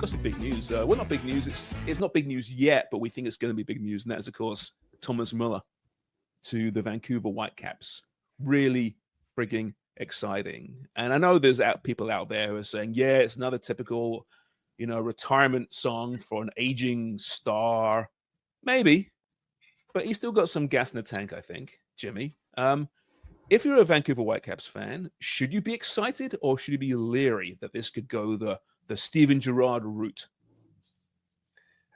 got some big news. Well, not big news. It's not big news yet, but we think it's going to be big news. And that is, of course, Thomas Müller to the Vancouver Whitecaps. Really frigging exciting. And I know there's people out there who are saying, yeah, it's another typical, retirement song for an aging star. Maybe. But he's still got some gas in the tank, I think, Jimmy. If you're a Vancouver Whitecaps fan, should you be excited or should you be leery that this could go the Steven Gerrard route?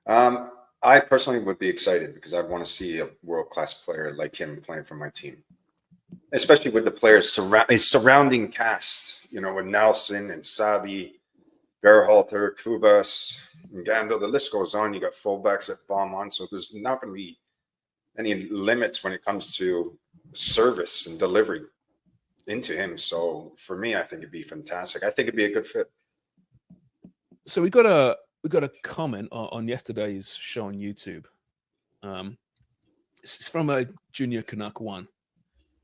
I personally would be excited because I'd want to see a world-class player like him playing for my team, especially with the players surrounding cast, with Nelson and Sabi, Berhalter, Kubas, Ngando. The list goes on. You got fullbacks at Beaumont, so there's not going to be any limits when it comes to service and delivery into him. So for me, I think it'd be fantastic. I think it'd be a good fit. So we got a comment on yesterday's show on YouTube. It's from a Junior Canuck 1.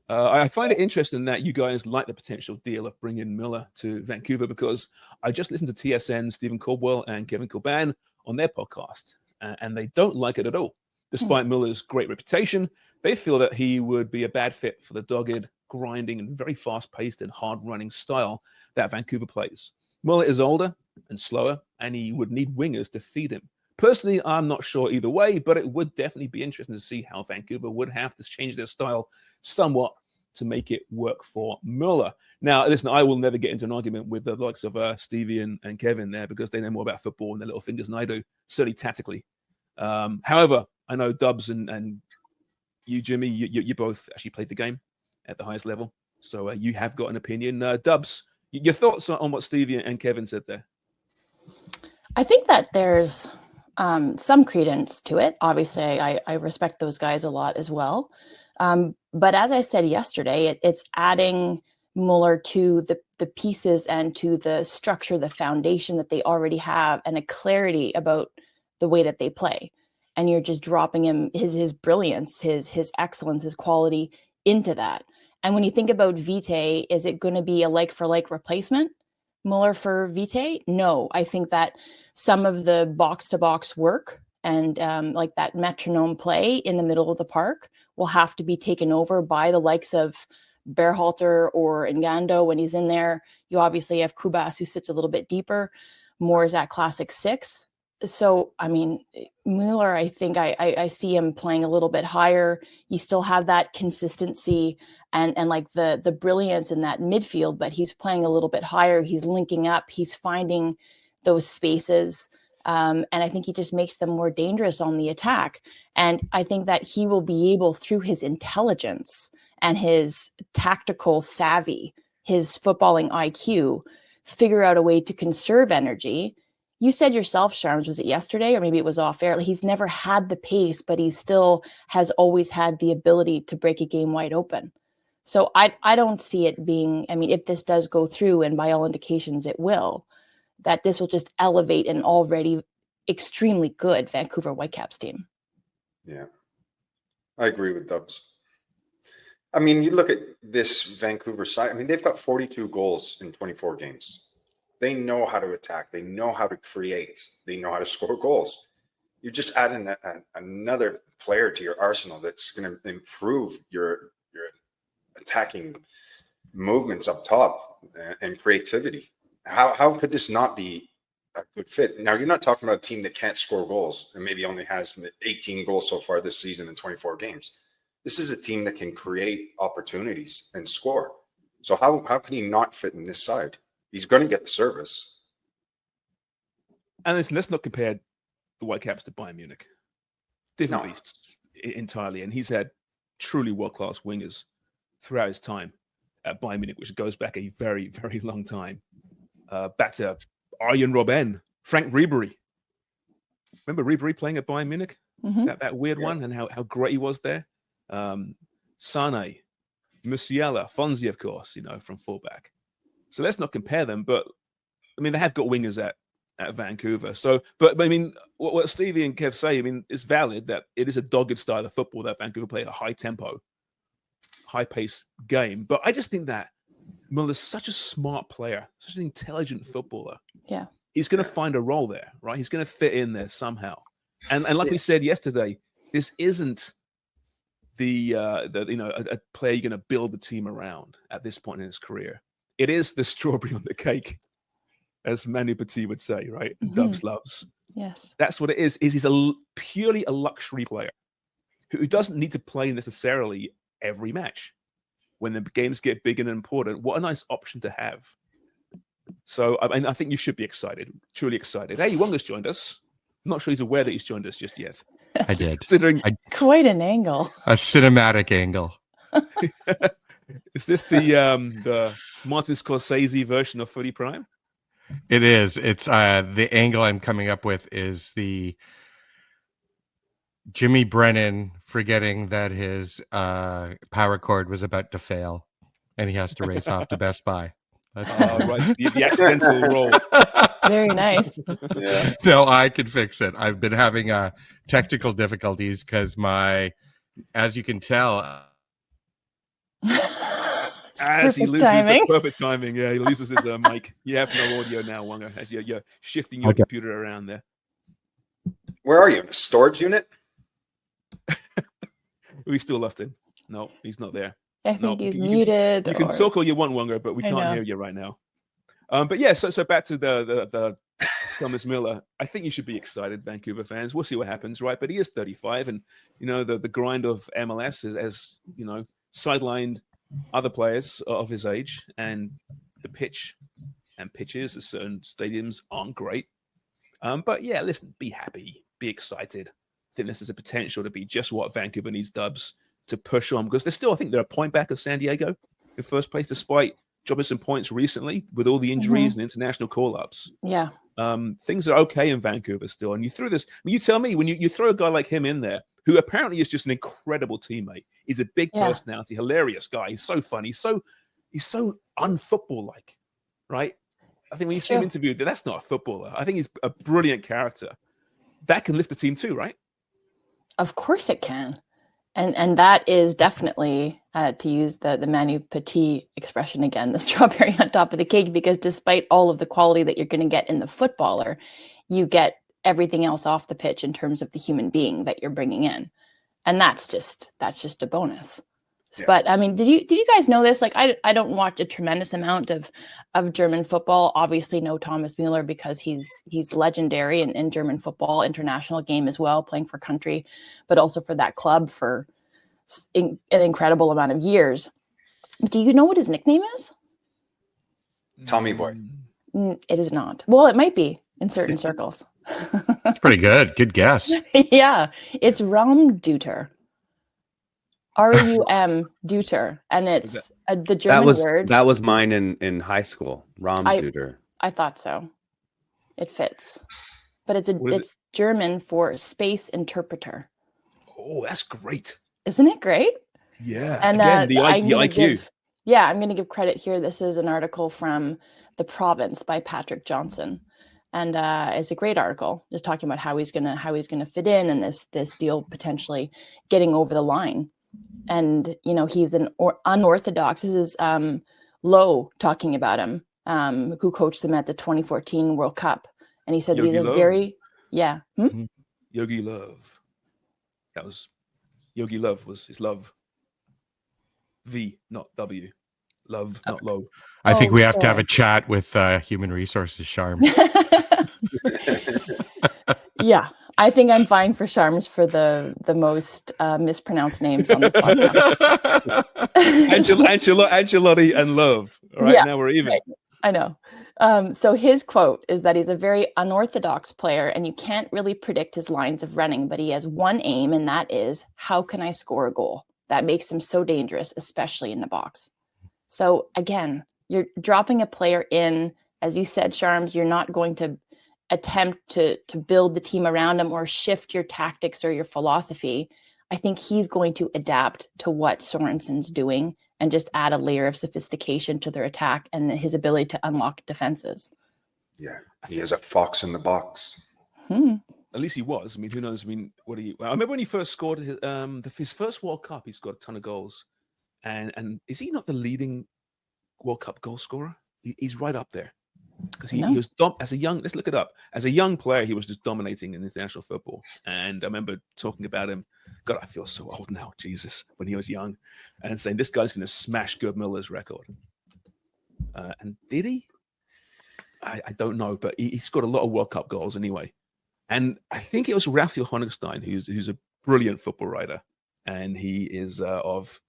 I find it interesting that you guys like the potential deal of bringing Müller to Vancouver because I just listened to TSN, Stephen Caldwell and Kevin Kilban on their podcast, and they don't like it at all. Despite Müller's great reputation, they feel that he would be a bad fit for the dogged, grinding, and very fast-paced and hard-running style that Vancouver plays. Müller is older and slower, and he would need wingers to feed him. Personally, I'm not sure either way, but it would definitely be interesting to see how Vancouver would have to change their style somewhat to make it work for Müller. Now, listen, I will never get into an argument with the likes of Stevie and Kevin there because they know more about football and their little fingers than I do, certainly tactically. However, I know Dubs and you, Jimmy, you both actually played the game at the highest level. So you have got an opinion. Dubs, your thoughts on what Stevie and Kevin said there? I think that there's some credence to it. Obviously, I respect those guys a lot as well. But as I said yesterday, it's adding Müller to the pieces and to the structure, the foundation that they already have, and a clarity about the way that they play. And you're just dropping him his brilliance, his excellence, his quality into that. And when you think about Vitae, is it going to be a like-for-like replacement, Müller for Vitae? No, I think that some of the box-to-box work and like that metronome play in the middle of the park will have to be taken over by the likes of Berhalter or Ngando when he's in there. You obviously have Kubas, who sits a little bit deeper. Moore is at classic 6. So, I mean, Müller, I think I see him playing a little bit higher. You still have that consistency and like the brilliance in that midfield, but he's playing a little bit higher. He's linking up. He's finding those spaces. And I think he just makes them more dangerous on the attack. And I think that he will be able, through his intelligence and his tactical savvy, his footballing IQ, figure out a way to conserve energy. You said yourself, Sharms, was it yesterday or maybe it was off air? He's never had the pace, but he still has always had the ability to break a game wide open. So I don't see it being, I mean, if this does go through, and by all indications it will, that this will just elevate an already extremely good Vancouver Whitecaps team. Yeah, I agree with Dubs. I mean, you look at this Vancouver side, I mean, they've got 42 goals in 24 games. They know how to attack. They know how to create. They know how to score goals. You're just adding another player to your arsenal that's going to improve your attacking movements up top and creativity. How could this not be a good fit? Now, you're not talking about a team that can't score goals and maybe only has 18 goals so far this season in 24 games. This is a team that can create opportunities and score. So how can he not fit in this side? He's going to get the service. And let's not compare the Whitecaps to Bayern Munich. Different beasts entirely. And he's had truly world-class wingers throughout his time at Bayern Munich, which goes back a very, very long time. Back to Arjen Robben, Frank Ribery. Remember Ribery playing at Bayern Munich? Mm-hmm. That weird one, and how great he was there. Sane, Musiala, Fonzie, of course, from fullback. So let's not compare them, but I mean, they have got wingers at Vancouver. So, but I mean, what Stevie and Kev say, I mean, it's valid that it is a dogged style of football that Vancouver play, a high tempo, high pace game. But I just think that Müller's such a smart player, such an intelligent footballer. Yeah. he's going to find a role there, right? He's going to fit in there somehow. And like we said yesterday, this isn't a player you're going to build the team around at this point in his career. It is the strawberry on the cake, as Manu Petit would say, right? Dubs loves. Yes. That's what it is. He's purely a luxury player who doesn't need to play necessarily every match. When the games get big and important, what a nice option to have. So I think you should be excited, truly excited. Hey, Wonga's joined us. I'm not sure he's aware that he's joined us just yet. I did. Considering Quite an angle. A cinematic angle. Is this the Martin Scorsese version of Footy Prime? It is. It's the angle I'm coming up with is the Jimmy Brennan forgetting that his power cord was about to fail, and he has to race off to Best Buy. That's right, the accidental roll. Very nice. Yeah. No, I can fix it. I've been having technical difficulties because as you can tell. As he loses timing. the perfect timing, he loses his mic. You have no audio now, Wonga, as you're shifting your computer around there. Where are you? In a storage unit? We still lost him. No, he's not there. I think he's muted. You can talk all you want, Wonga, but we can't hear you right now. But yeah, so back to the Thomas Müller. I think you should be excited, Vancouver fans. We'll see what happens, right? But he is 35, and the grind of MLS has sidelined other players of his age, and the pitch and pitches at certain stadiums aren't great. But yeah, listen, be happy, be excited. I think this is a potential to be just what Vancouver needs Dubs to push on, because I think they're a point back of San Diego in first place, despite dropping some points recently with all the injuries and international call-ups. Yeah. Things are okay in Vancouver still. And you threw this, you tell me, when you throw a guy like him in there, who apparently is just an incredible teammate. He's a big personality, hilarious guy. He's so funny. He's so unfootball-like, right? I think when you see him interviewed, that's not a footballer. I think he's a brilliant character. That can lift the team too, right? Of course it can. And that is definitely, to use the Manu Petit expression again, the strawberry on top of the cake, because despite all of the quality that you're going to get in the footballer, you get everything else off the pitch in terms of the human being that you're bringing in. And that's just a bonus. Yeah. But I mean, did you guys know this? Like, I don't watch a tremendous amount of German football. Obviously know Thomas Müller because he's legendary in German football, international game as well, playing for country, but also for that club for an incredible amount of years. But do you know what his nickname is? Tommy Boy. It is not. Well, it might be in certain circles. That's pretty good. Good guess. Yeah, it's Raumdeuter. RUM Deuter, and it's the German word. That was mine in high school. Raumdeuter. I thought so. It fits, but it's German for space interpreter. Oh, that's great! Isn't it great? Yeah, and again, the IQ. I'm going to give credit here. This is an article from The Province by Patrick Johnson, and it's a great article, just talking about how he's gonna fit in, and this deal potentially getting over the line. And, he's an unorthodox. This is Lowe talking about him, who coached them at the 2014 World Cup. And he said Yogi he's a Love. Yogi Love. That was Yogi Love was his love. V, not W. Love, not low. I think we have to have a chat with Human Resources, Sharman. Yeah, I think I'm vying for Sharms for the most mispronounced names on this podcast. Ancelotti and Love. All right, now we're even. Right. I know. So his quote is that he's a very unorthodox player, and you can't really predict his lines of running, but he has one aim, and that is, how can I score a goal? That makes him so dangerous, especially in the box. So again, you're dropping a player in, as you said, Sharms, you're not going to attempt to build the team around him or shift your tactics or your philosophy. I think he's going to adapt to what Sorensen's doing and just add a layer of sophistication to their attack and his ability to unlock defenses. Yeah, he is a fox in the box. At least he was. I mean, who knows? I mean, I remember when he first scored his first World Cup, he scored a ton of goals. And is he not the leading World Cup goal scorer? He's right up there. because he was as a young. Let's look it up. As a young player, he was just dominating in international football. And I remember talking about him. God, I feel so old now. Jesus, when he was young, and saying this guy's going to smash Gerd Muller's record. And did he? I don't know, but he scored a lot of World Cup goals anyway. And I think it was Raphael Honigstein, who's a brilliant football writer, and he is of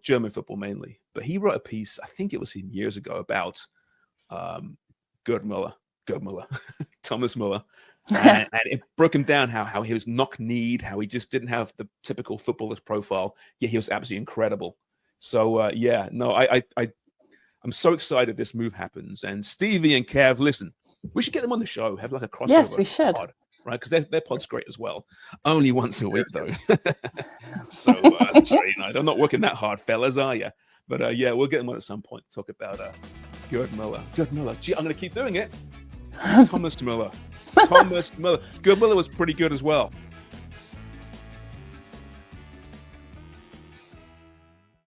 German football mainly. But he wrote a piece, I think it was years ago, about Gerd Müller, Thomas Müller, and it broke him down how he was knock-kneed, how he just didn't have the typical footballer's profile. Yeah, he was absolutely incredible. So I'm so excited this move happens. And Stevie and Kev, listen, we should get them on the show, have like a crossover. Yes, we should. Pod, right? Because their pod's great as well. Only once a week, though. So, sorry, I'm not working that hard, fellas, are you? But yeah, we'll get them on at some point to talk about Gerd Müller. Gee, I'm going to keep doing it. Thomas Müller. Gerd Müller was pretty good as well.